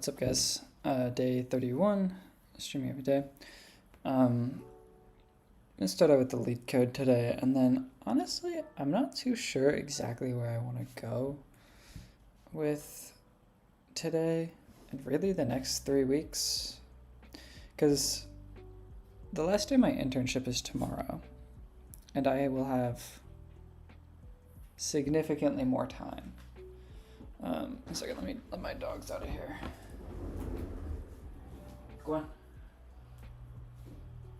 What's up, guys? Day 31, streaming every day. I'm gonna start out with the LeetCode today, and then honestly, I'm not too sure exactly where I want to go with today and really the next 3 weeks, because the last day of my internship is tomorrow, and I will have significantly more time. A second, let me let my dogs out of here. Go on.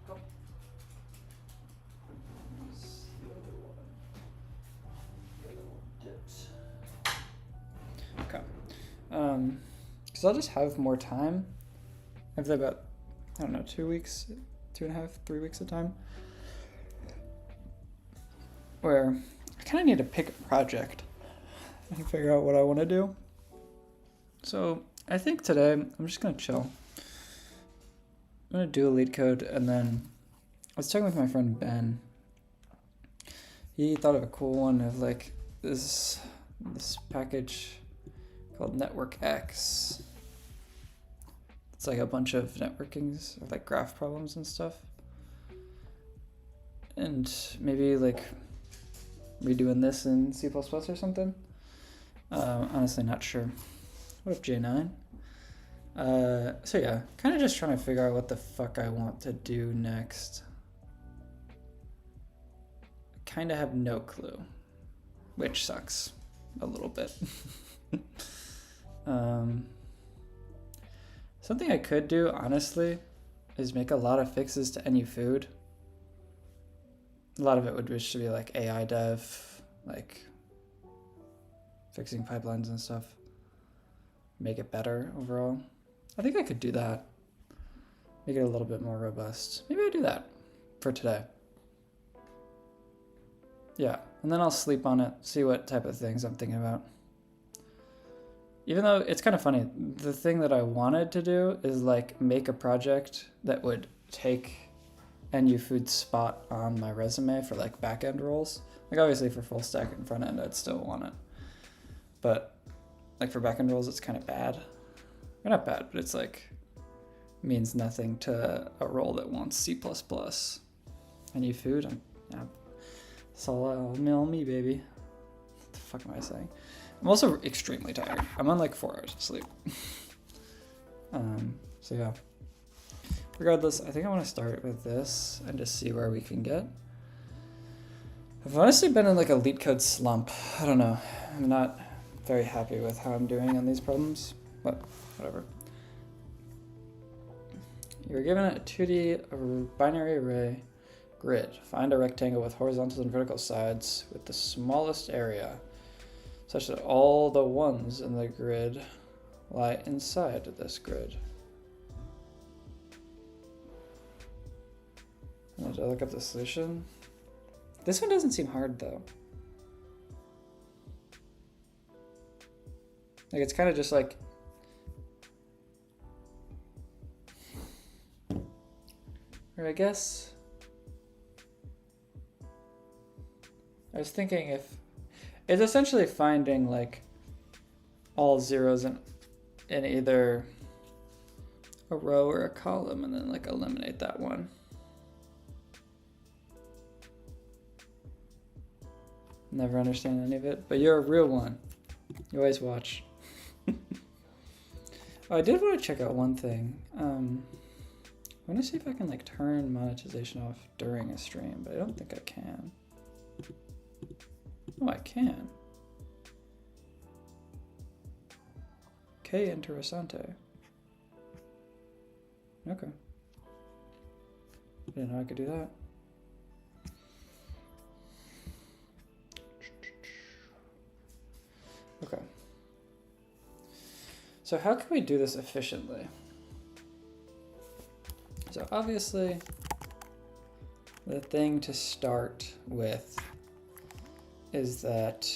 Go. Okay. Because I'll just have more time. I have about, I don't know, 2 weeks, 2.5, 3 weeks of time, where I kind of need to pick a project and figure out what I want to do. So I think today I'm just going to chill. I'm going to do a LeetCode, and then I was talking with my friend Ben. He thought of a cool one of like this package called Network X. It's like a bunch of networkings, or like graph problems and stuff. And maybe like redoing this in C++ or something. Honestly, not sure. What up, J9? So yeah, kind of just trying to figure out what the fuck I want to do next. I kind of have no clue, which sucks a little bit. Something I could do, honestly, is make a lot of fixes to NU food. A lot of it would just be like AI dev, like fixing pipelines and stuff. Make it better overall. I think I could do that. Make it a little bit more robust. Maybe I do that for today. Yeah, and then I'll sleep on it, see what type of things I'm thinking about. Even though it's kind of funny, the thing that I wanted to do is like make a project that would take NU Food's spot on my resume for like back-end roles. Like obviously for full stack and front end, I'd still want it. But like for back-end roles, it's kind of bad. Or not bad, but it's like means nothing to a role that wants C++. NU Food, yeah, solo mill me, baby. What the fuck am I saying? I'm also extremely tired. I'm on like 4 hours of sleep. So yeah. Regardless, I think I want to start with this and just see where we can get. I've honestly been in like a LeetCode slump. I don't know. I'm not very happy with how I'm doing on these problems, but whatever. You're given a 2D binary array grid. Find a rectangle with horizontals and vertical sides with the smallest area, such that all the ones in the grid lie inside this grid. Did I look up the solution? This one doesn't seem hard though. Like it's kind of just like, or I guess, I was thinking if, it's essentially finding like all zeros in either a row or a column and then like eliminate that one. Never understand any of it, but you're a real one. You always watch. Oh, I did want to check out one thing. I want to see if I can like turn monetization off during a stream, but I don't think I can. Oh, I can. Que interesante. Okay. Didn't know I could do that. Okay. So how can we do this efficiently? So obviously, the thing to start with is that,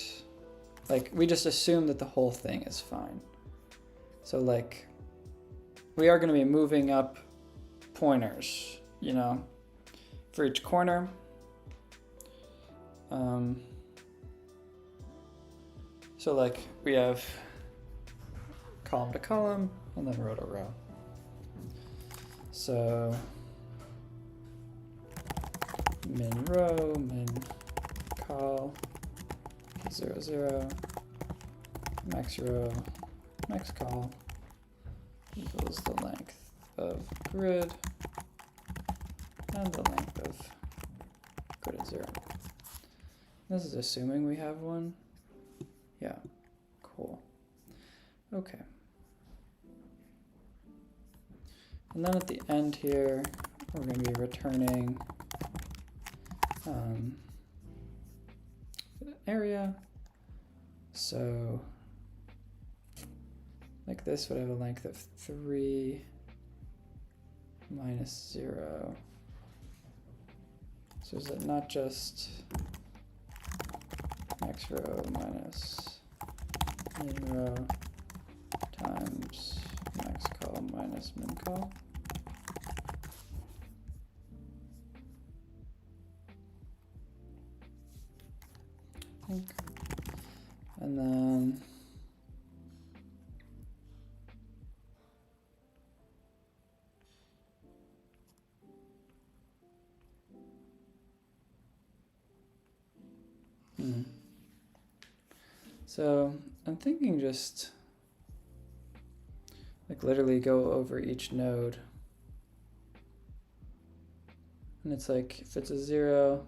like, we just assume that the whole thing is fine. So like, we are going to be moving up pointers, you know, for each corner. So like we have column to column, and then row to row. So min row, min col, 0, 0, max row, max col equals the length of grid and the length of grid is 0. This is assuming we have one. Yeah, cool. Okay. And then at the end here, we're going to be returning area. So like this would have a length of 3 minus 0. So is it not just max row minus min row times max col minus min col? I think. And then so I'm thinking just like literally go over each node. And it's like if it's a 0,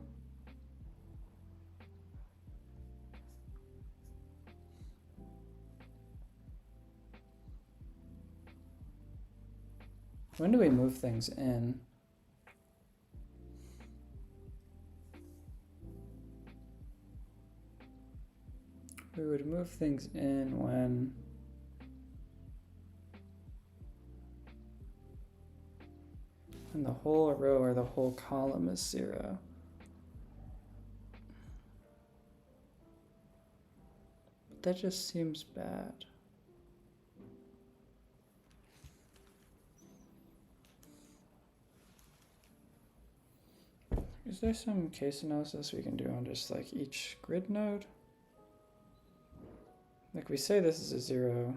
when do we move things in? We would move things in when the whole row or the whole column is 0. But that just seems bad. Is there some case analysis we can do on just like each grid node? Like we say this is a 0.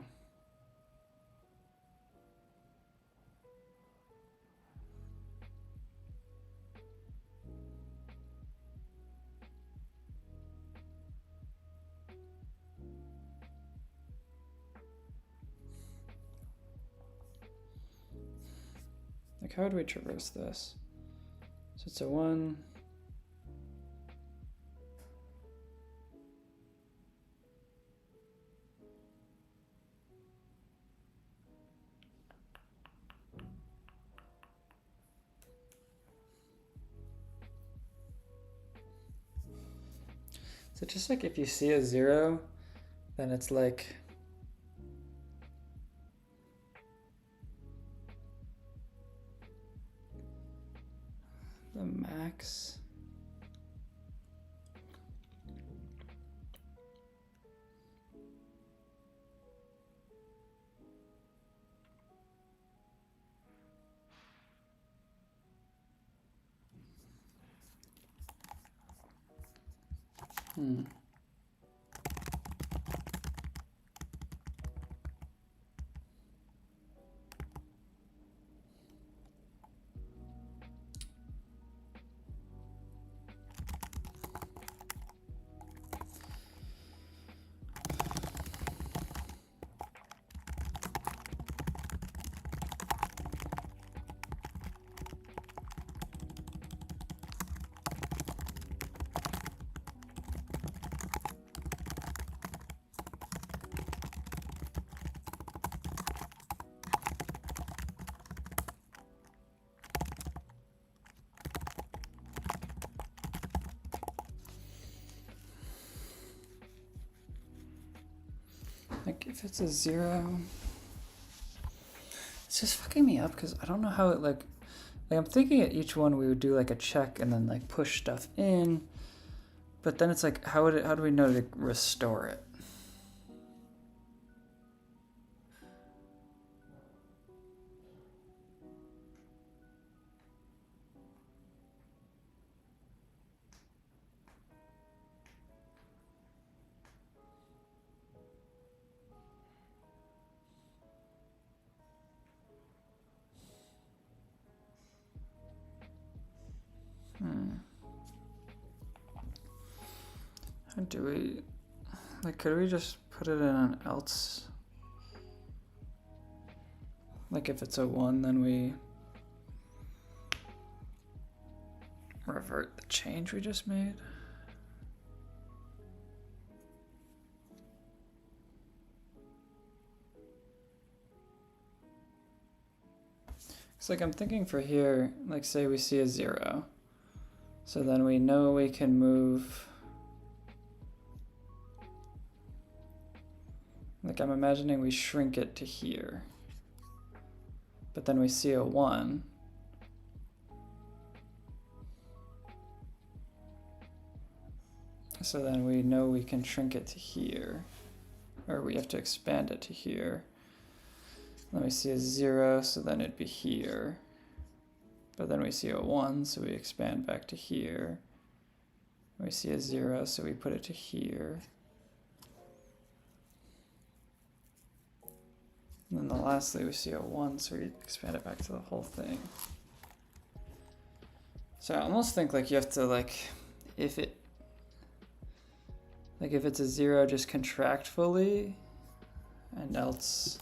Like how would we traverse this? So it's a 1. So just like if you see a 0, then it's like the max. Like if it's a 0, it's just fucking me up because I don't know how it like I'm thinking at each one we would do like a check and then like push stuff in, but then it's like how do we know to restore it? Do we, like, could we just put it in an else? Like if it's a 1, then we revert the change we just made. It's like I'm thinking for here, like say we see a 0. So then we know we can move. Like I'm imagining we shrink it to here. But then we see a 1. So then we know we can shrink it to here. Or we have to expand it to here. Then we see a 0, so then it'd be here. But then we see a 1, so we expand back to here. We see a 0, so we put it to here. And then lastly we see a 1, so we expand it back to the whole thing. So I almost think like you have to if it's a 0, just contract fully, and else.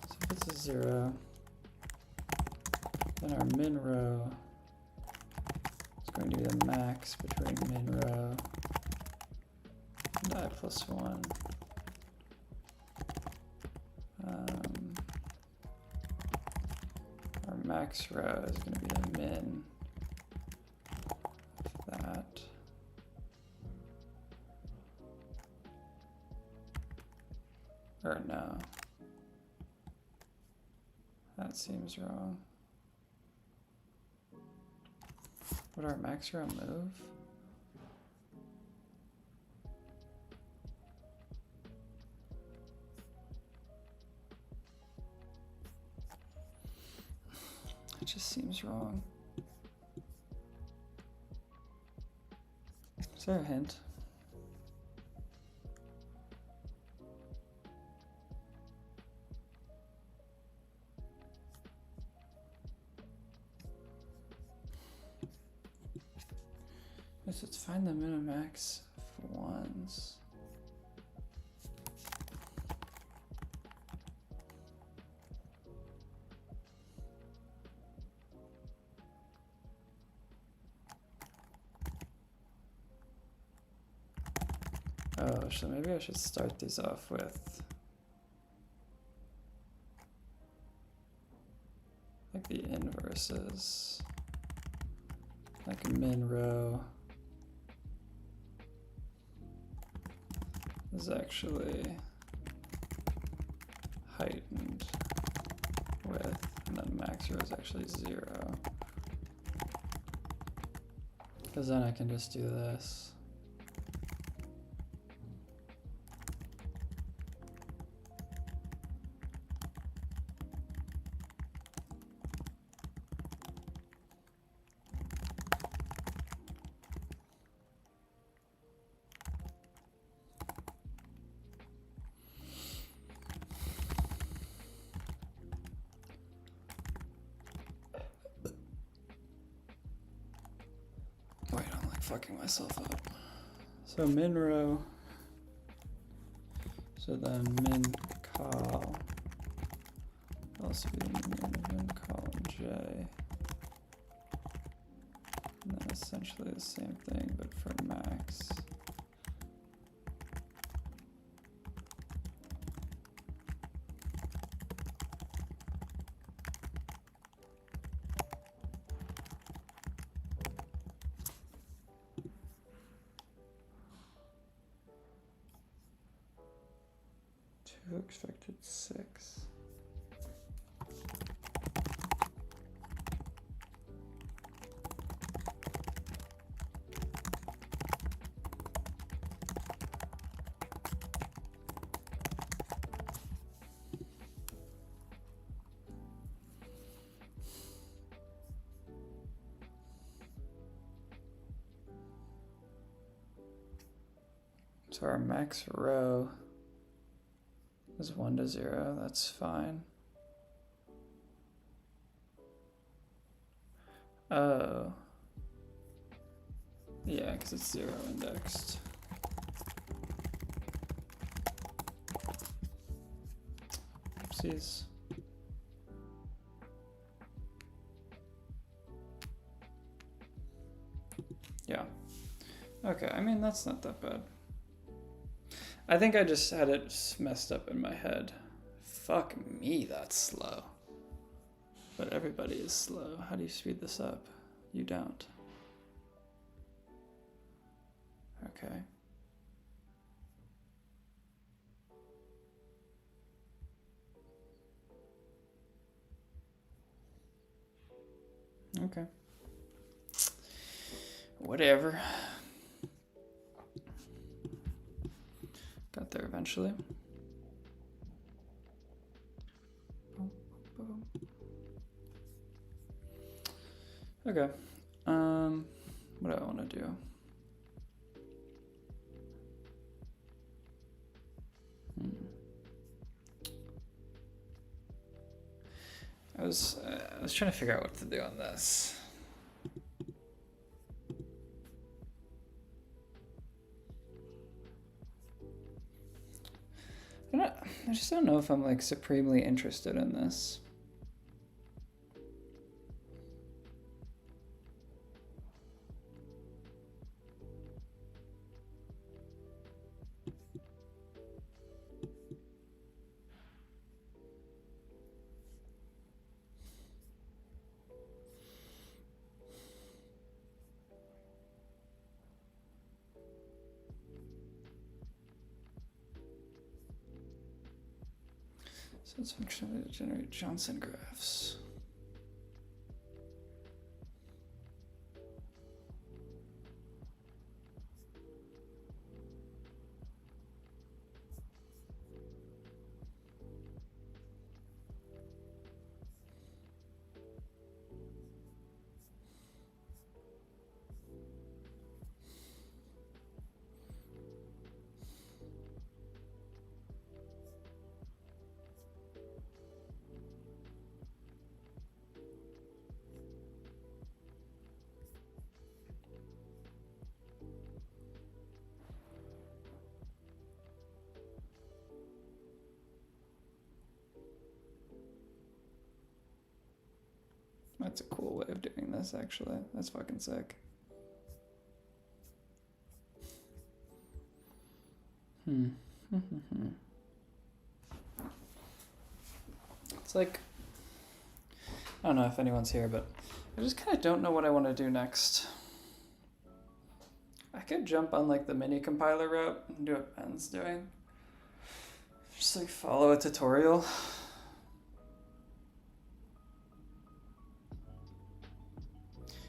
So if it's a 0, then our min row is going to be the max between min row and I plus 1. Our max row is going to be the min of that. Or no. That seems wrong. Would our max row move? It just seems wrong. Is there a hint? Yes, let's find the min and max of 1s. Oh, so maybe I should start these off with like the inverses, like min row is actually heightened width, and then max row is actually 0. Because then I can just do this. Wait, I'm like fucking myself up. So min row, so then min col, also be min column j, and then essentially the same thing but for max. Expected 6. So our max row is 1 to 0, that's fine. Oh. Yeah, because it's 0 indexed. Oopsies. Yeah. Okay, I mean, that's not that bad. I think I just had it messed up in my head. Fuck me, that's slow. But everybody is slow. How do you speed this up? You don't. Okay. Okay. Whatever. Got there eventually. Okay. What do I want to do? I was trying to figure out what to do on this. I just don't know if I'm like supremely interested in this. So it's functionally to generate Johnson graphs. That's a cool way of doing this, actually. That's fucking sick. It's like, I don't know if anyone's here, but I just kind of don't know what I want to do next. I could jump on like the mini compiler route and do what Ben's doing. Just like follow a tutorial.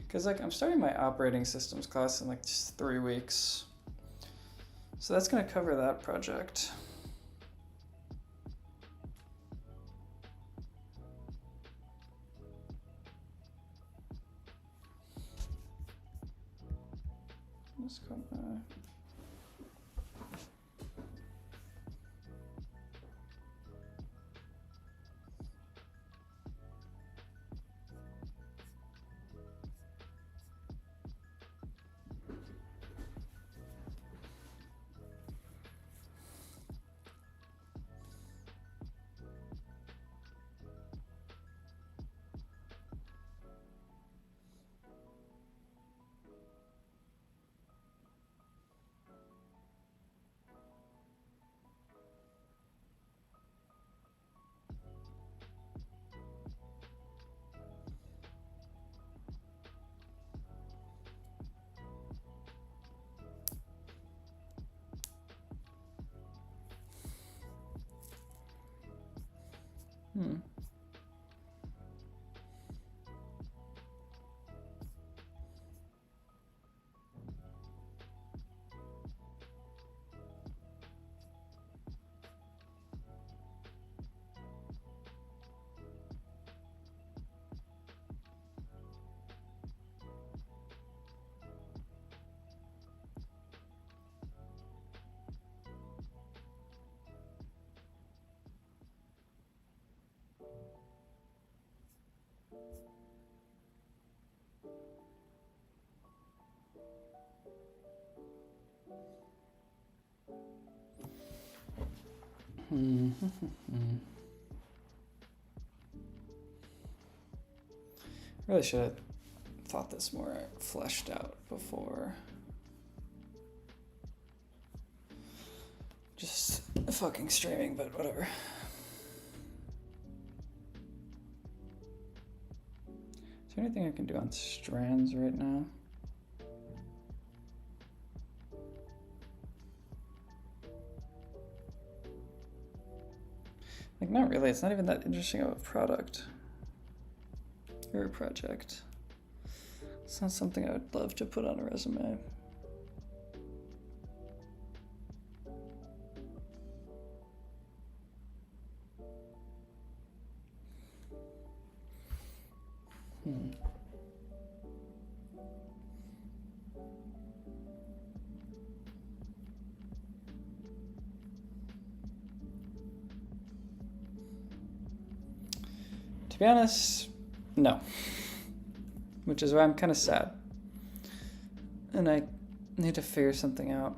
Because like I'm starting my operating systems class in like just 3 weeks. So that's going to cover that project. Let's go back. Really should have thought this more fleshed out before. Just fucking streaming, but whatever. Is there anything I can do on strands right now? Like, not really. It's not even that interesting of a product or a project. It's not something I would love to put on a resume. To be honest, no. Which is why I'm kind of sad. And I need to figure something out.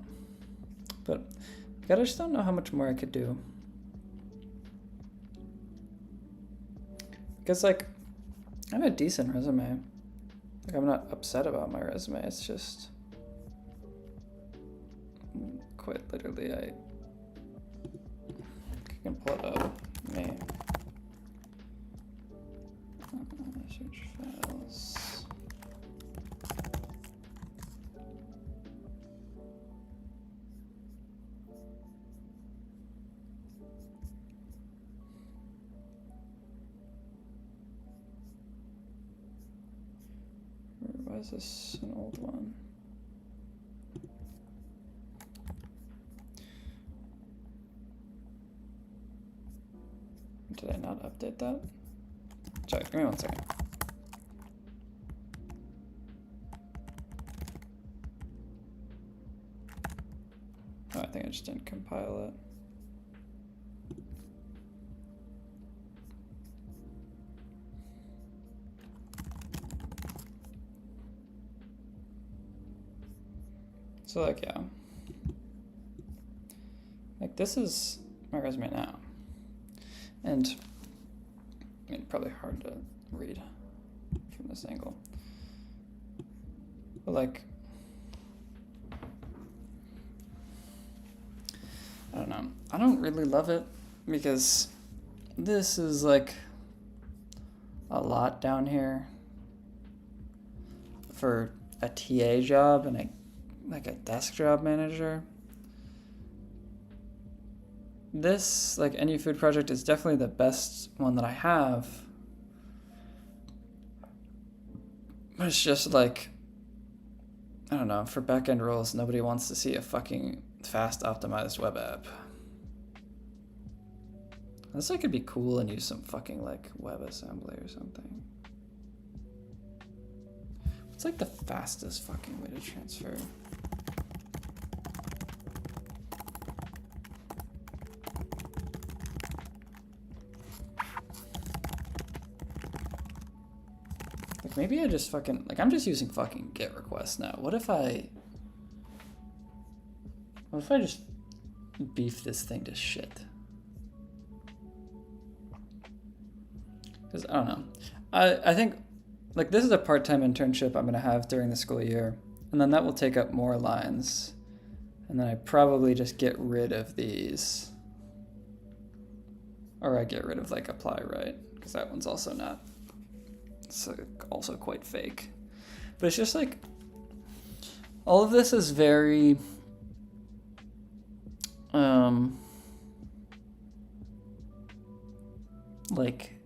But I just don't know how much more I could do. Because, like, I have a decent resume. Like, I'm not upset about my resume. It's just quite literally, I can pull it up. Me. Search files. Why is this an old one? Did I not update that? Sorry, give me 1 second. Oh, I think I just didn't compile it. So, like, yeah. Like, this is my resume now. And I mean, probably hard to read from this angle. But, like, I don't know. I don't really love it because this is like a lot down here for a TA job and like a desk job manager. This, like, any food project is definitely the best one that I have. But it's just like, I don't know, for backend roles, nobody wants to see a fucking fast optimized web app. Unless I could be cool and use some fucking like WebAssembly or something. What's like the fastest fucking way to transfer? Like, maybe I just fucking, like, I'm just using fucking GET requests now. What if I just beef this thing to shit? Because I don't know. I think, like, this is a part-time internship I'm going to have during the school year. And then that will take up more lines. And then I probably just get rid of these. Or I get rid of, like, apply right. Because that one's also not. It's also quite fake. But it's just like, all of this is very like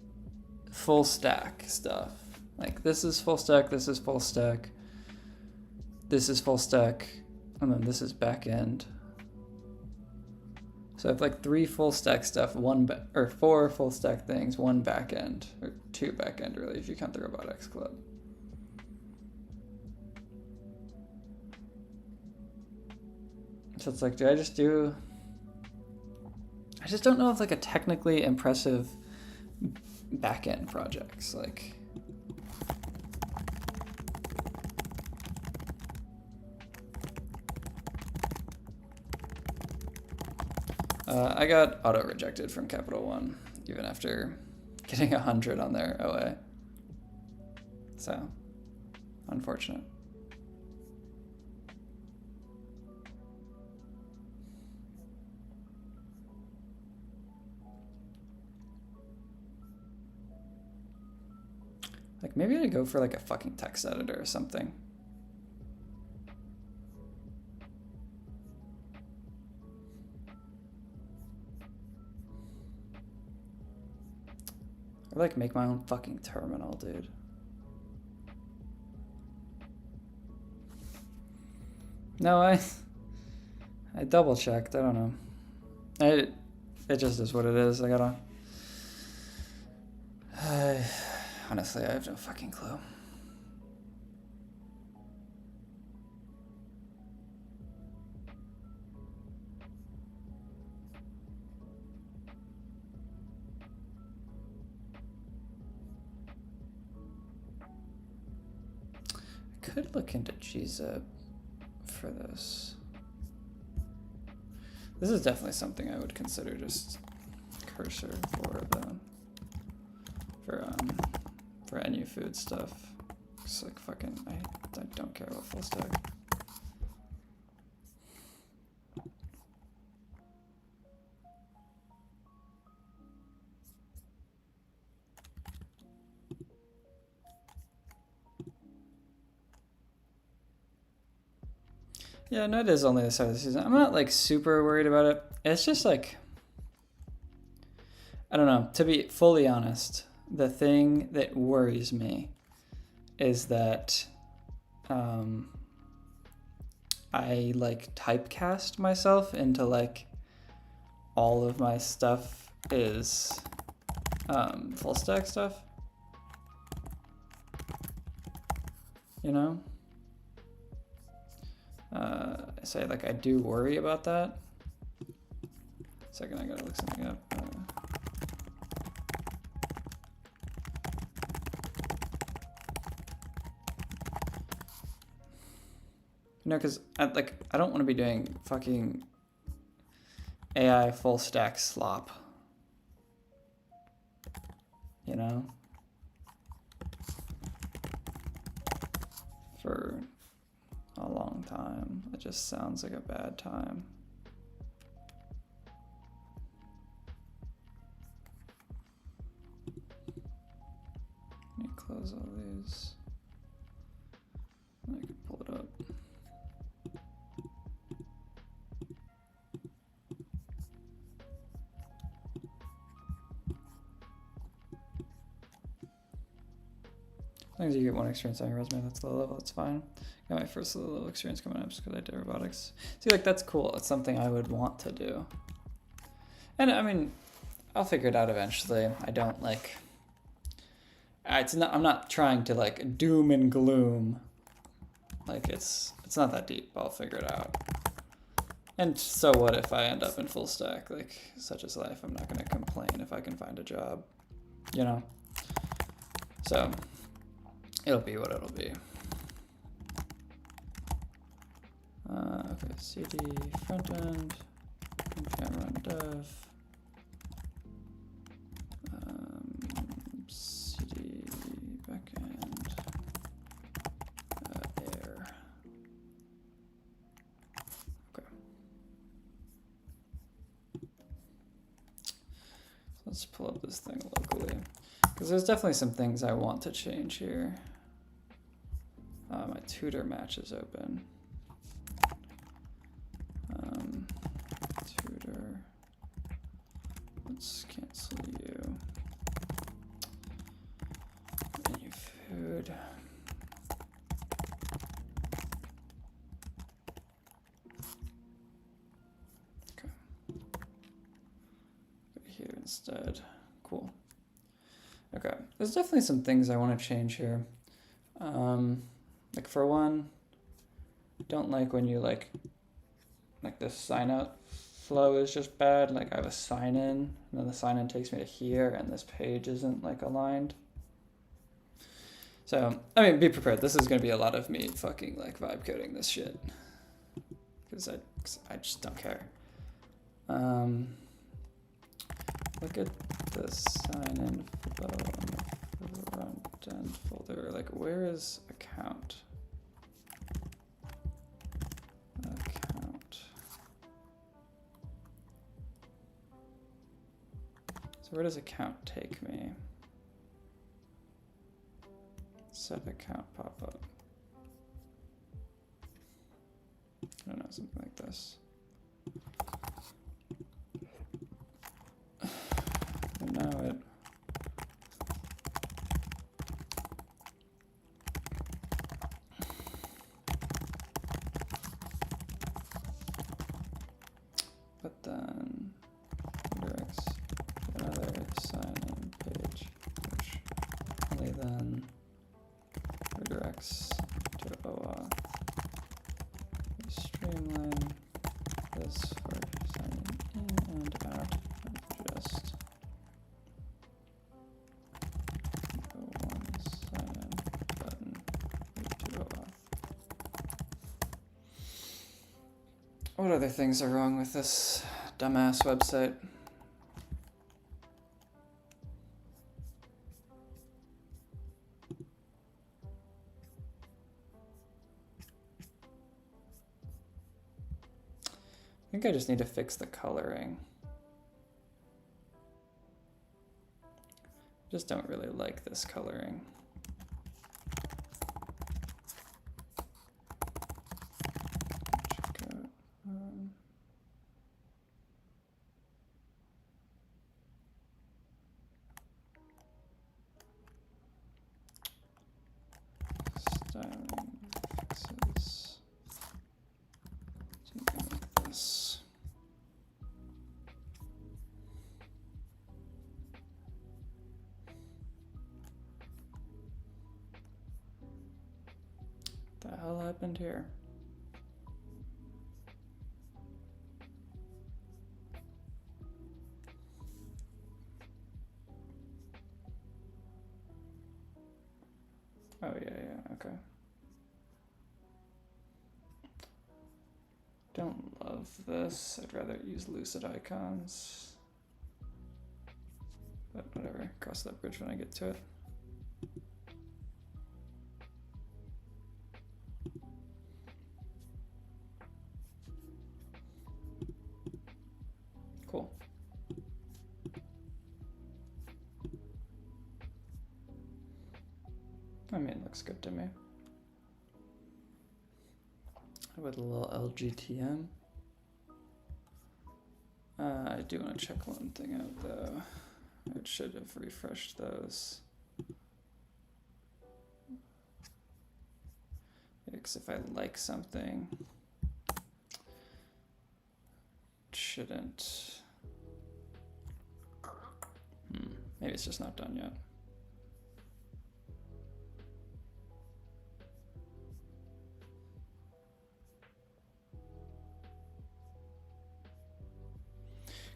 full stack stuff. Like, this is full stack, this is full stack, this is full stack, and then this is back end. So I have like 3 full stack stuff, 4 full stack things, 1 back end, or 2 back end really, if you count the robotics club. So it's like, I just don't know if like a technically impressive back end projects, like, I got auto rejected from Capital One, even after getting 100 on their OA. So, unfortunate. Like, maybe I'd go for like a fucking text editor or something. Or like make my own fucking terminal, dude. No, I double checked. I don't know. It just is what it is. I gotta. Honestly, I have no fucking clue. I could look into gzip for this. This is definitely something I would consider just cursor for NU food stuff. It's like fucking I don't care about full stack. Yeah, no, it is only the start of the season. I'm not like super worried about it. It's just like, I don't know, to be fully honest, the thing that worries me is that I like typecast myself into like all of my stuff is full stack stuff, you know? I say like I do worry about that. Second, I gotta look something up. No, because I don't want to be doing fucking AI full stack slop. You know? For a long time. It just sounds like a bad time. Let me close all these. I can pull it up. As long as you get one experience on your resume, that's low level, that's fine. Got my first low level experience coming up just because I did robotics. See, like, that's cool. It's something I would want to do. And I mean, I'll figure it out eventually. I don't like, I'm not trying to like doom and gloom. Like it's not that deep. I'll figure it out. And so what if I end up in full stack? Like, such is life. I'm not going to complain if I can find a job, you know? So it'll be what it'll be. Okay, cd frontend, npm run dev, cd backend, air. Okay. So let's pull up this thing locally, because there's definitely some things I want to change here. My tutor match is open. Tutor. Let's cancel you. Menu food. Okay. Go here instead. Cool. Okay. There's definitely some things I want to change here. Like for one, don't like when you like this sign out flow is just bad. Like I have a sign in, and then the sign in takes me to here, and this page isn't like aligned. So, I mean, be prepared. This is going to be a lot of me fucking like vibe coding this shit. Because I just don't care. look at the sign-in flow on the front end folder. Like, where is account? Account. So where does account take me? Set account pop up. I don't know, something like this. And now it but then redirects to another sign-in page, which only then redirects to OAuth. Streamline this for signing in and out of just one sign-in button to OAuth. What other things are wrong with this dumbass website? I think I just need to fix the coloring. Just don't really like this coloring. Check out, styling fixes. Something like this. What the hell happened here? Oh yeah, okay. Don't love this. I'd rather use lucid icons. But whatever, cross that bridge when I get to it. Cool. I mean, it looks good to me. With a little LGTM. I do want to check one thing out though. It should have refreshed those. Because if I like something, it shouldn't. Maybe it's just not done yet.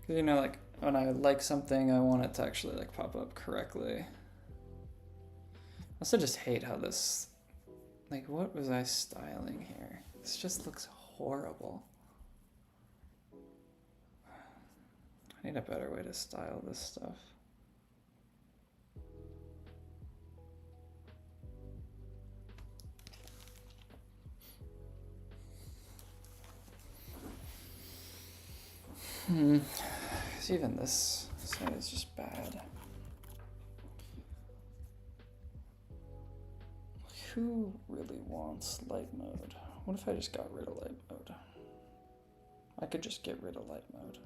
Because, you know, like, when I like something, I want it to actually, like, pop up correctly. I also just hate how this, like, what was I styling here? This just looks horrible. I need a better way to style this stuff. Because even this side is just bad. Who really wants light mode? What if I just got rid of light mode? I could just get rid of light mode.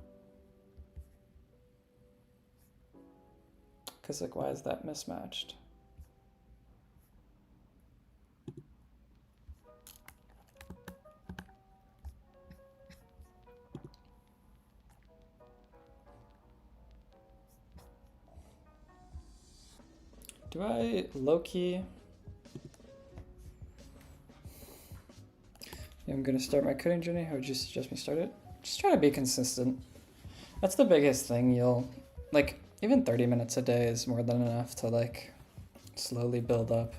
Because, like, why is that mismatched? Do I low-key? I'm gonna start my coding journey. How would you suggest me start it? Just try to be consistent. That's the biggest thing. You'll, like, even 30 minutes a day is more than enough to, like, slowly build up.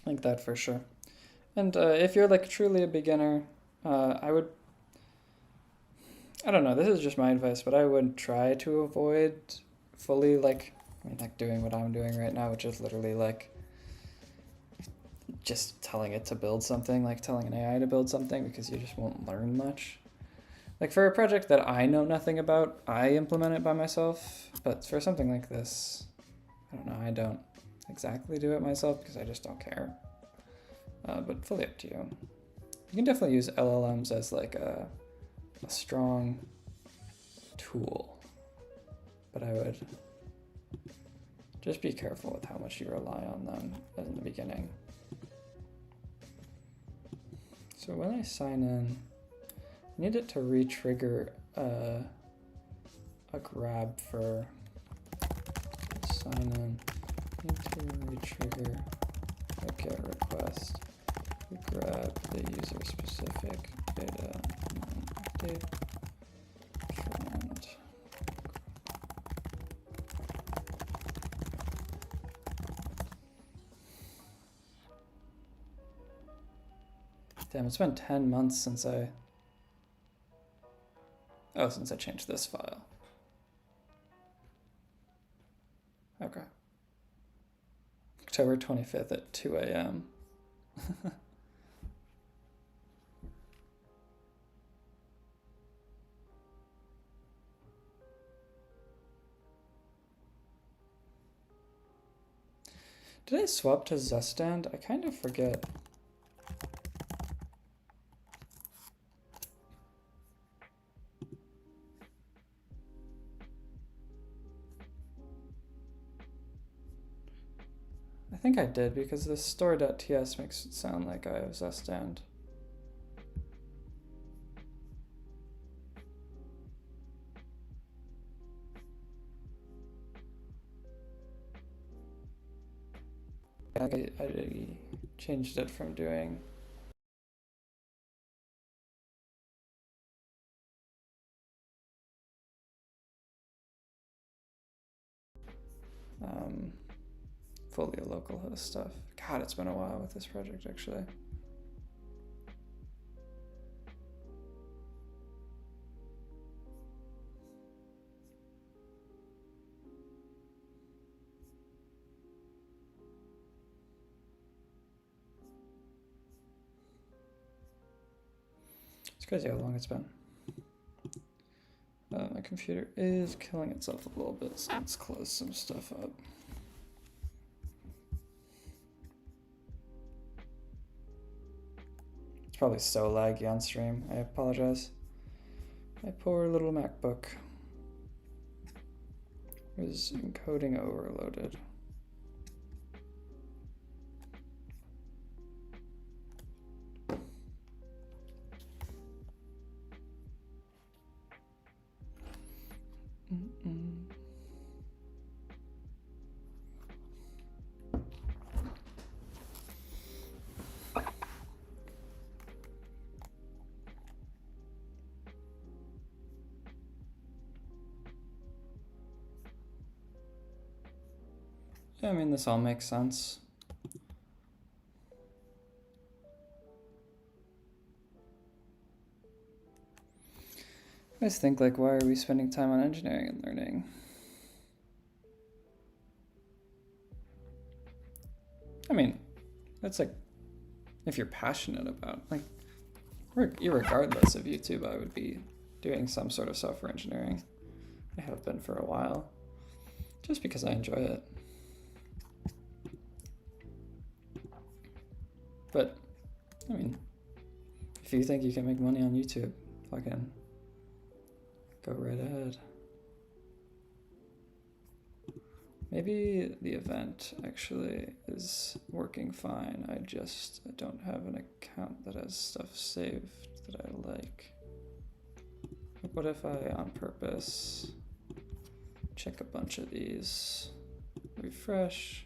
Like that for sure. And if you're, like, truly a beginner, I would I don't know, this is just my advice, but I would try to avoid fully like doing what I'm doing right now, which is literally like just telling it to build something, like telling an AI to build something, because you just won't learn much. Like for a project that I know nothing about, I implement it by myself, but for something like this, I don't know, I don't exactly do it myself because I just don't care. But fully up to you. You can definitely use LLMs as like a strong tool, but I would just be careful with how much you rely on them in the beginning. So when I sign in, I need it to re-trigger a grab for sign in. I need to re-trigger a GET request. We grab the user specific data and update trend. Damn, it's been 10 months since I changed this file. Okay. October 25th at 2 a.m. Did I swap to Zustand? I kind of forget. I think I did because the store.ts makes it sound like I have Zustand. I changed it from doing fully a localhost stuff. God, it's been a while with this project actually. It's crazy how long it's been. My computer is killing itself a little bit, so let's close some stuff up. It's probably so laggy on stream. I apologize. My poor little MacBook was encoding overloaded. Yeah, I mean, this all makes sense. I just think, like, why are we spending time on engineering and learning? I mean, that's like, if you're passionate about, like, irregardless of YouTube, I would be doing some sort of software engineering. I have been for a while, just because I enjoy it. But, I mean, if you think you can make money on YouTube, fucking go right ahead. Maybe the event actually is working fine. I don't have an account that has stuff saved that I like. What if I, on purpose, check a bunch of these, refresh,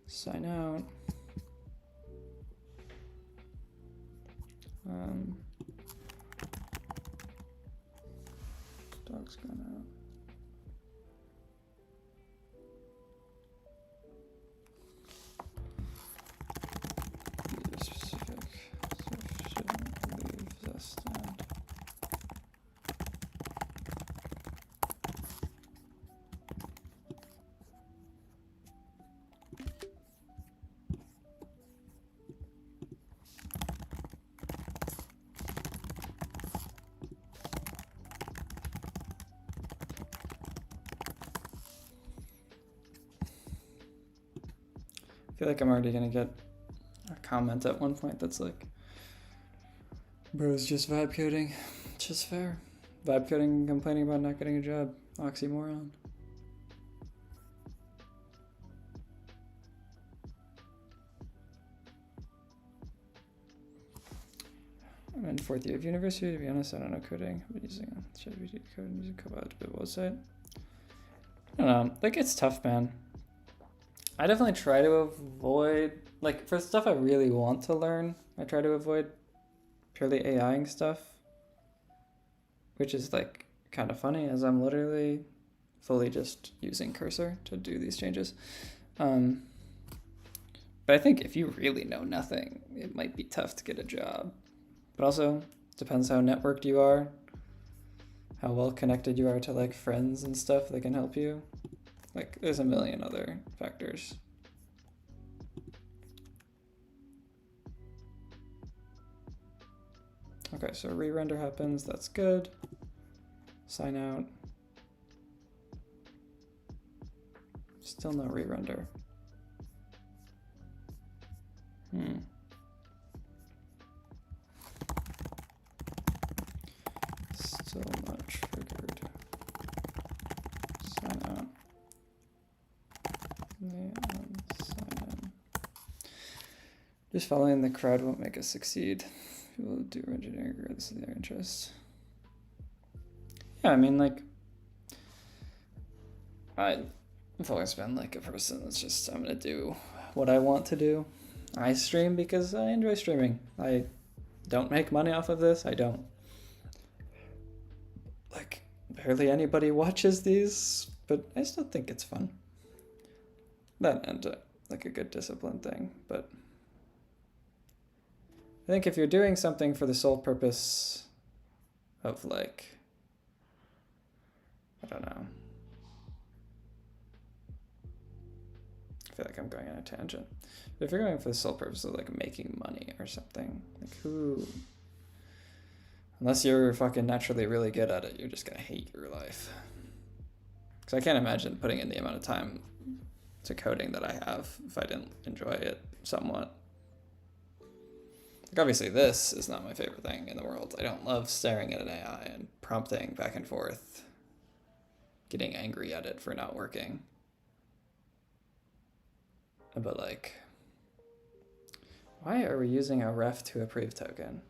sign out, dog's gone out. User specific, so shouldn't leave Zustand. feel like I'm already gonna get a comment at one point that's like, bro's just vibe coding. It's just fair. Vibe coding and complaining about not getting a job. Oxymoron. I'm in 4th year of university. To be honest, I don't know coding. I'm using ChatGPT code and using Copilot to build a website. I don't know. Like, it's tough, man. I definitely try to avoid, like, for stuff I really want to learn, I try to avoid purely AIing stuff, which is, like, kind of funny as I'm literally fully just using Cursor to do these changes. But I think if you really know nothing, it might be tough to get a job. But also, depends how networked you are, how well connected you are to like friends and stuff that can help you. Like, there's a million other factors. Okay, so re-render happens, that's good. Sign out. Still no re-render. Still not triggered. Sign out. Sign in. Just following the crowd won't make us succeed. People do engineering regardless of their interests. Yeah, I mean, like, I've always been like a person that's just, I'm gonna do what I want to do. I stream because I enjoy streaming. I don't make money off of this. I don't. Like, barely anybody watches these, but I still think it's fun. That and like a good discipline thing, but I think if you're doing something for the sole purpose of like, I don't know. I feel like I'm going on a tangent. But if you're going for the sole purpose of like making money or something, like who, unless you're fucking naturally really good at it, you're just gonna hate your life. Because I can't imagine putting in the amount of time to coding that I have if I didn't enjoy it somewhat. Like, obviously this is not my favorite thing in the world. I don't love staring at an AI and prompting back and forth, getting angry at it for not working. But like, why are we using a ref to approve token?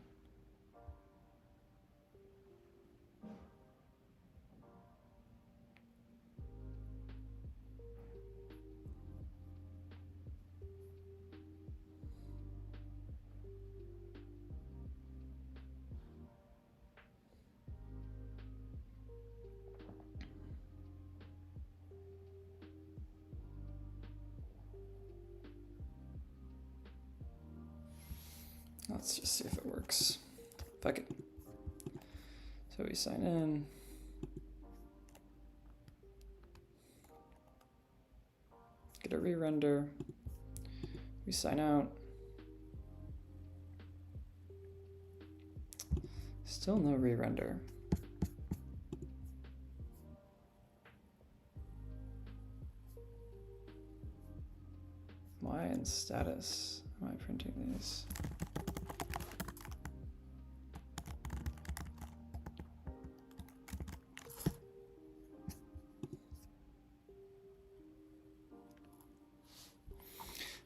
Let's just see if it works. Fuck it. So we sign in. Get a re-render. We sign out. Still no re-render. Why in status am I printing these?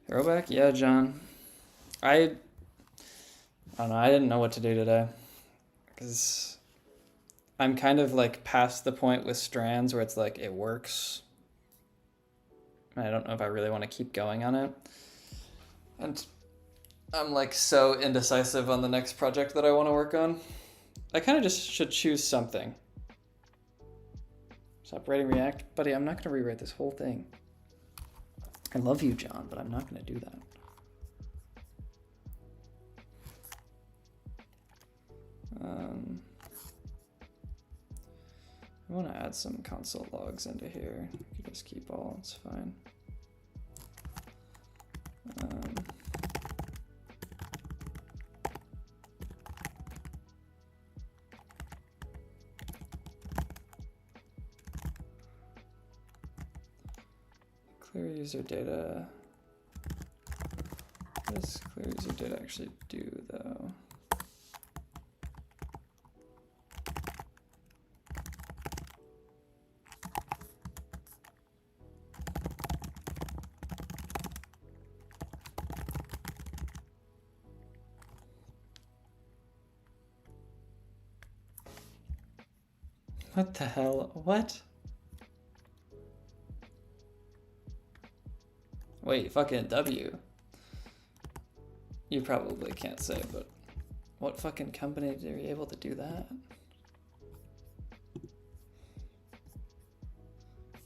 Throwback? Yeah, John. I don't know, I didn't know what to do today. Because I'm kind of like past the point with strands where it's like it works. I don't know if I really want to keep going on it. And I'm like so indecisive on the next project that I want to work on. I kind of just should choose something. Stop writing React. Buddy, I'm not going to rewrite this whole thing. I love you, John, but I'm not going to do that. I want to add some console logs into here. You can just keep all, it's fine. Clear user data. this clear user data actually do, though? What the hell? What? Wait, fucking W. You probably can't say, but what fucking company are you able to do that?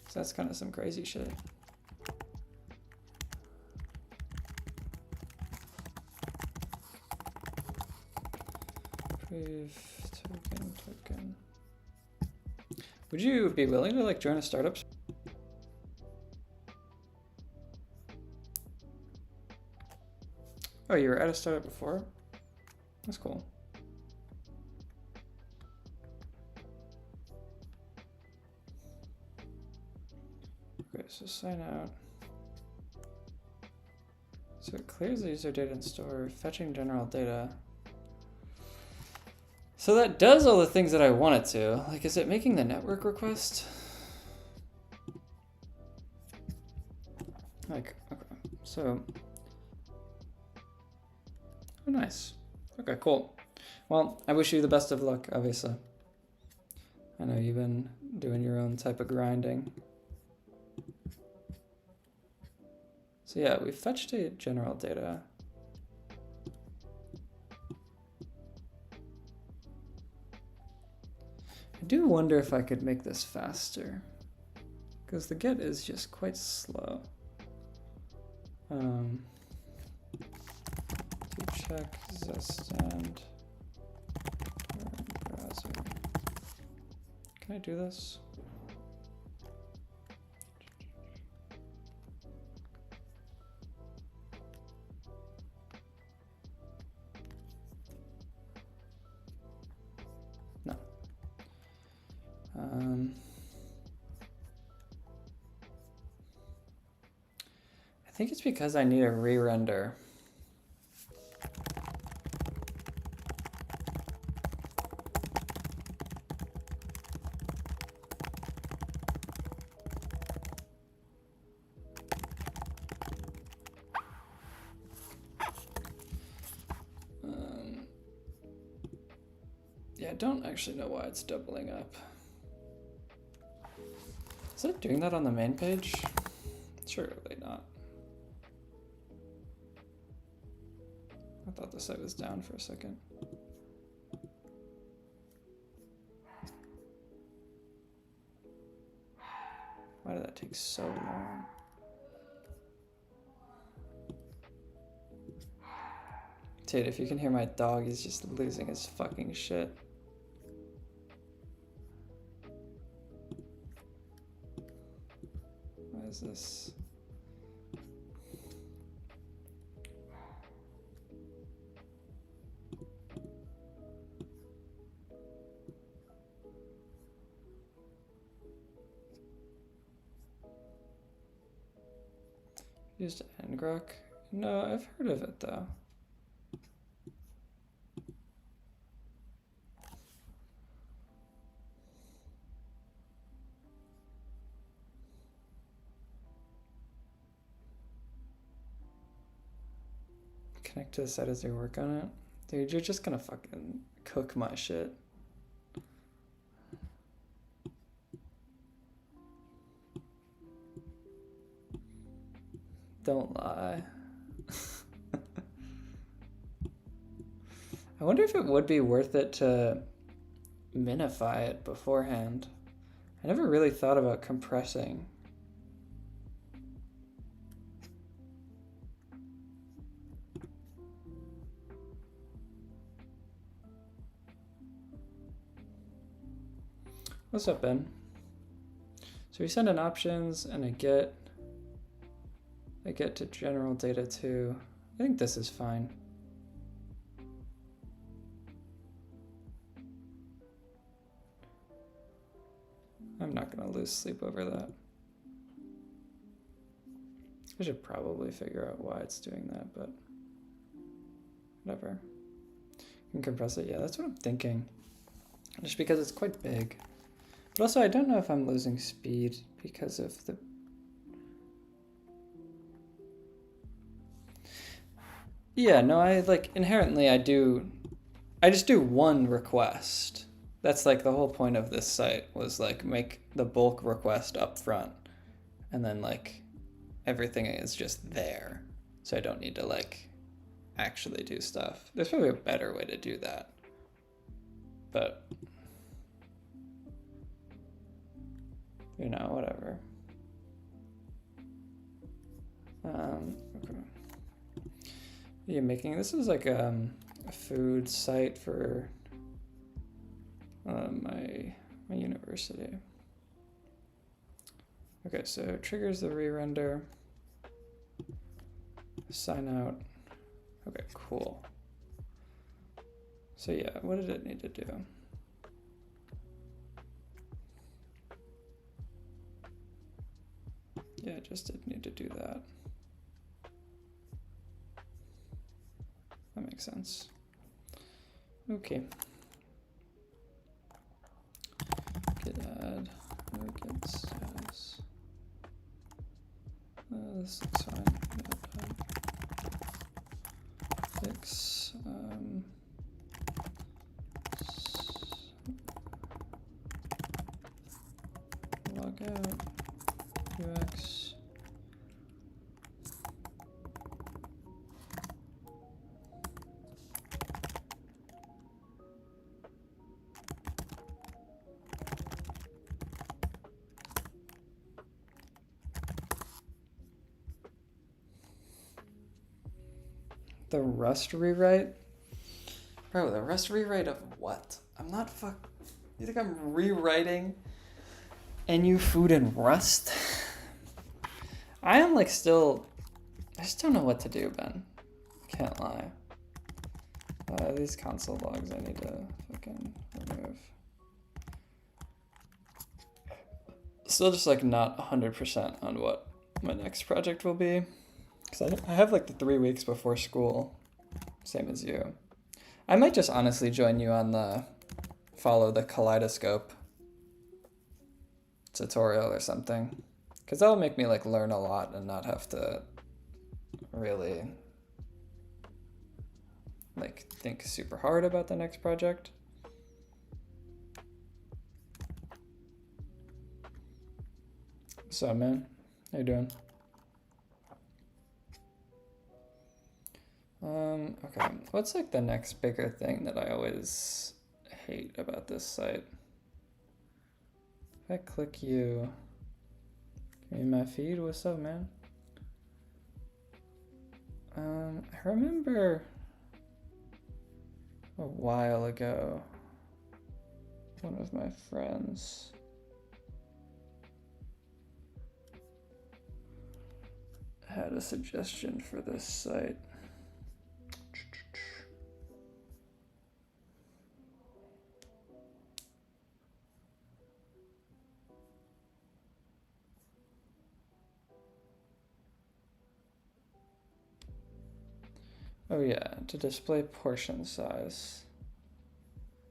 So that's kind of some crazy shit. Proof token. Would you be willing to like join a startup? Oh, you were at a startup before? That's cool. Okay, so sign out. So it clears the user data and store, fetching general data. So that does all the things that I want it to. Like, is it making the network request? Like, okay, so. Oh, nice. Okay, cool. Well, I wish you the best of luck, obviously. I know you've been doing your own type of grinding. So yeah, we fetched a general data. I do wonder if I could make this faster, because the get is just quite slow. To check Zestand browser. Can I do this? No. I think it's because I need a re-render. Yeah, I don't actually know why it's doubling up. Is it doing that on the main page? Surely not. I thought the site was down for a second. Why did that take so long? Dude, if you can hear my dog, he's just losing his fucking shit. What is this? Used ngrok? No, I've heard of it though. Connect to the site as you work on it. Dude, you're just gonna fucking cook my shit. Don't lie. I wonder if it would be worth it to minify it beforehand. I never really thought about compressing. What's up, Ben? So we send in options and I get to general data too. I think this is fine. I'm not gonna lose sleep over that. I should probably figure out why it's doing that, but whatever. You can compress it. Yeah, that's what I'm thinking. Just because it's quite big. But also, I don't know if I'm losing speed because of the... Yeah, no, I like inherently I just do one request. That's like the whole point of this site was like make the bulk request up front and then like everything is just there. So I don't need to like actually do stuff. There's probably a better way to do that. But you know, whatever. Okay. Yeah, this is like a food site for my university. Okay, so it triggers the re-render. Sign out. Okay, cool. So yeah, what did it need to do? Yeah, it just did need to do that. That makes sense. Okay. Git add, or git status. This looks fine. Fix. Log out. UX. The Rust rewrite? Bro, the Rust rewrite of what? I'm not You think I'm rewriting NU food in Rust? I am like still... I just don't know what to do, Ben. Can't lie. These console logs I need to fucking remove. Still just like not 100% on what my next project will be. Because I have like the 3 weeks before school, same as you. I might just honestly join you on the follow the kaleidoscope tutorial or something. Because that'll make me like learn a lot and not have to really like think super hard about the next project. So man, how you doing? Okay, what's like the next bigger thing that I always hate about this site? If I click you, give me my feed, what's up, man? I remember a while ago, one of my friends had a suggestion for this site. Oh yeah, to display portion size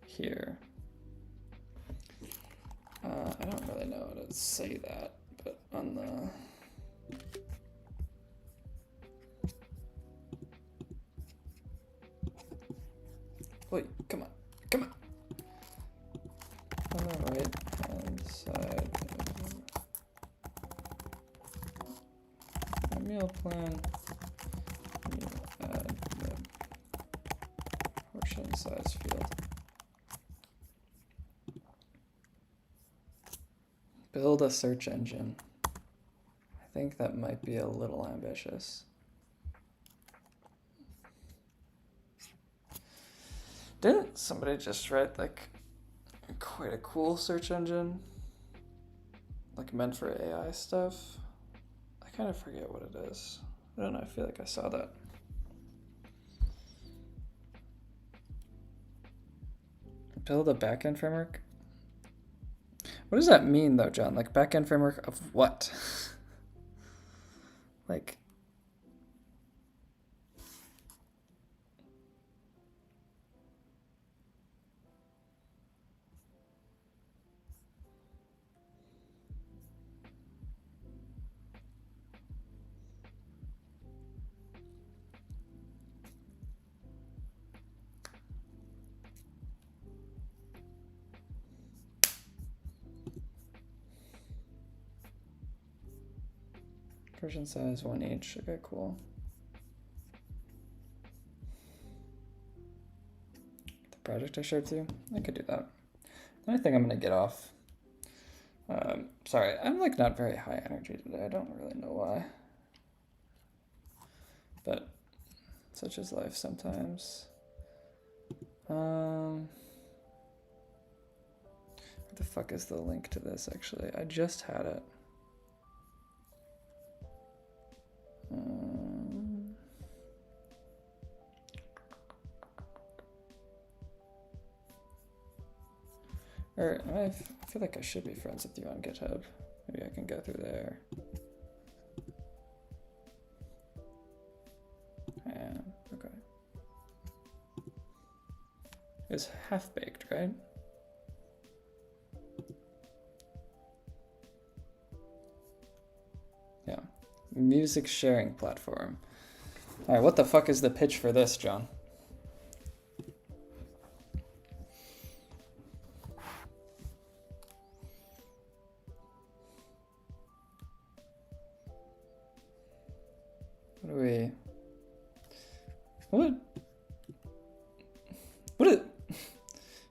here. I don't really know how to say that, but on the wait, come on. On the right hand side of my meal plan, you add the portion size field. Build a search engine. I think that might be a little ambitious. Didn't somebody just write like quite a cool search engine? Like meant for AI stuff? I kind of forget what it is. I don't know, I feel like I saw that. Build a backend framework? What does that mean though, John? Like backend framework of what? Like, Version size 1 each. Okay, cool. The project I shared with you, I could do that. Then I think I'm gonna get off. Sorry, I'm like not very high energy today. I don't really know why. But such is life sometimes. Where the fuck is the link to this actually? I just had it. Or I feel like I should be friends with you on GitHub. Maybe I can go through there. Yeah, okay. It's half-baked, right? Yeah. Music sharing platform. All right, what the fuck is the pitch for this, John?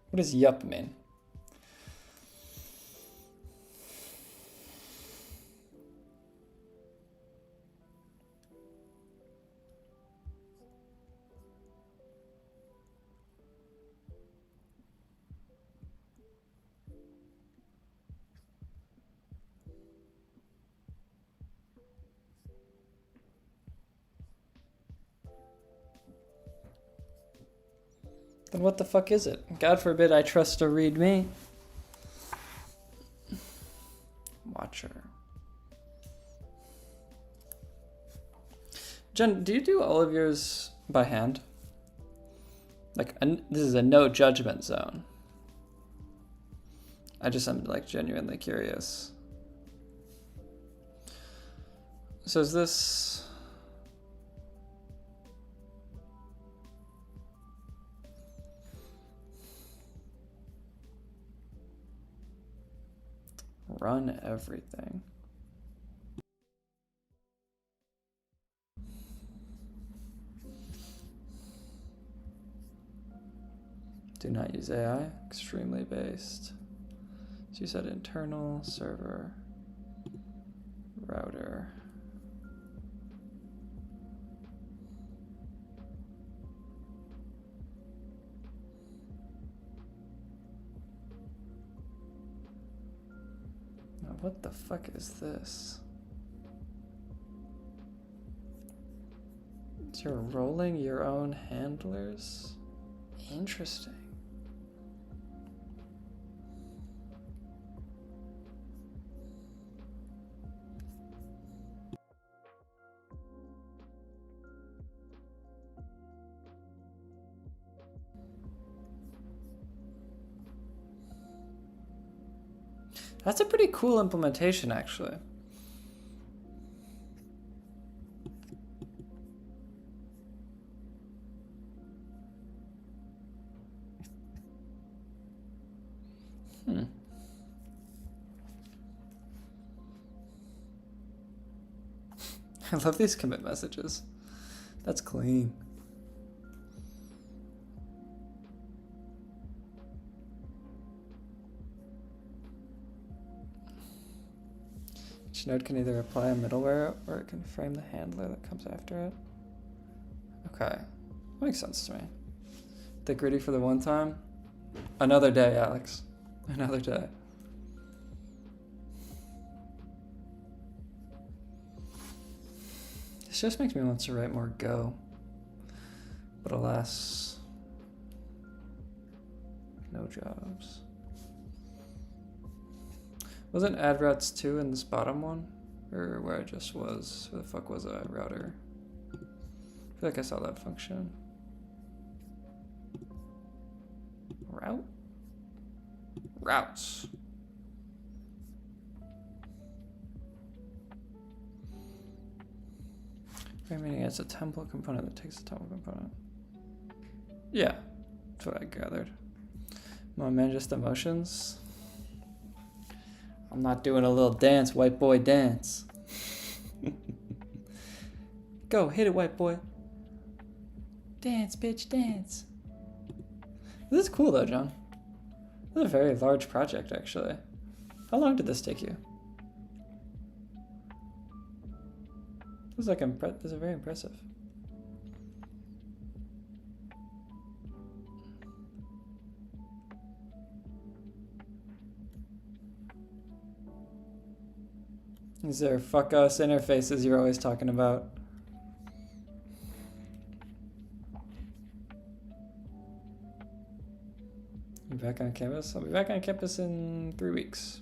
What does yup mean? Then what the fuck is it? God forbid I trust to read me. Watcher. Jen, do you do all of yours by hand? Like, this is a no judgment zone. I just am like genuinely curious. So is this... Run everything. Do not use AI, extremely based. So you said internal server router. Now what the fuck is this? So you're rolling your own handlers? Interesting. That's a pretty cool implementation, actually. I love these commit messages. That's clean. Each node can either apply a middleware or it can frame the handler that comes after it. Okay, makes sense to me. Think ready for the one time? Another day, Alex. Another day. This just makes me want to write more Go. But alas, no jobs. Wasn't add routes 2 in this bottom one? Or where I just was? Where the fuck was I? Router. I feel like I saw that function. Route? Routes. Meaning it's a template component that takes a template component. Yeah, that's what I gathered. My man, just emotions. I'm not doing a little dance, white boy dance. Go, hit it, white boy. Dance, bitch, dance. This is cool though, John. This is a very large project, actually. How long did this take you? This is like this is very impressive. These are fuck us interfaces you're always talking about. You back on campus? I'll be back on campus in 3 weeks.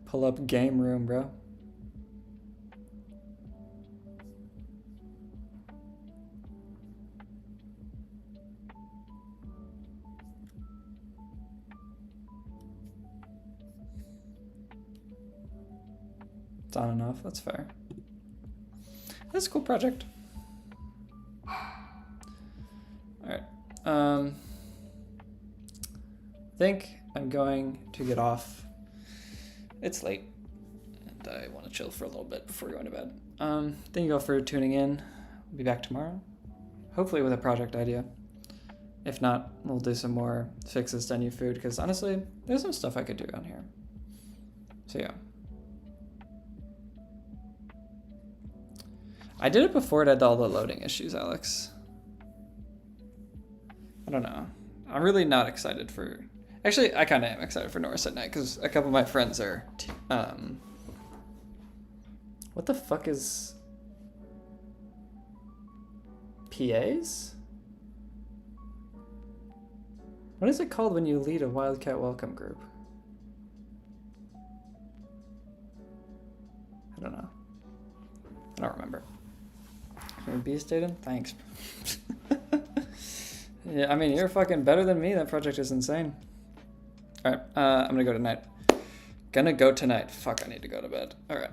Pull up game room, bro. It's on and off, that's fair. That's a cool project. Alright. I think I'm going to get off. It's late, and I want to chill for a little bit before going to bed. Thank you all for tuning in. We'll be back tomorrow, hopefully with a project idea. If not, we'll do some more fixes to new food, because honestly, there's some stuff I could do on here. So yeah. I did it before it had all the loading issues, Alex. I don't know. I'm really not excited for... Actually, I kind of am excited for Norris at night, because a couple of my friends are... What the fuck is... PAs? What is it called when you lead a Wildcat welcome group? I don't know. I don't remember. Can we beast data? Thanks. Yeah, I mean, you're fucking better than me. That project is insane. All right, I'm gonna go tonight. Fuck, I need to go to bed. All right.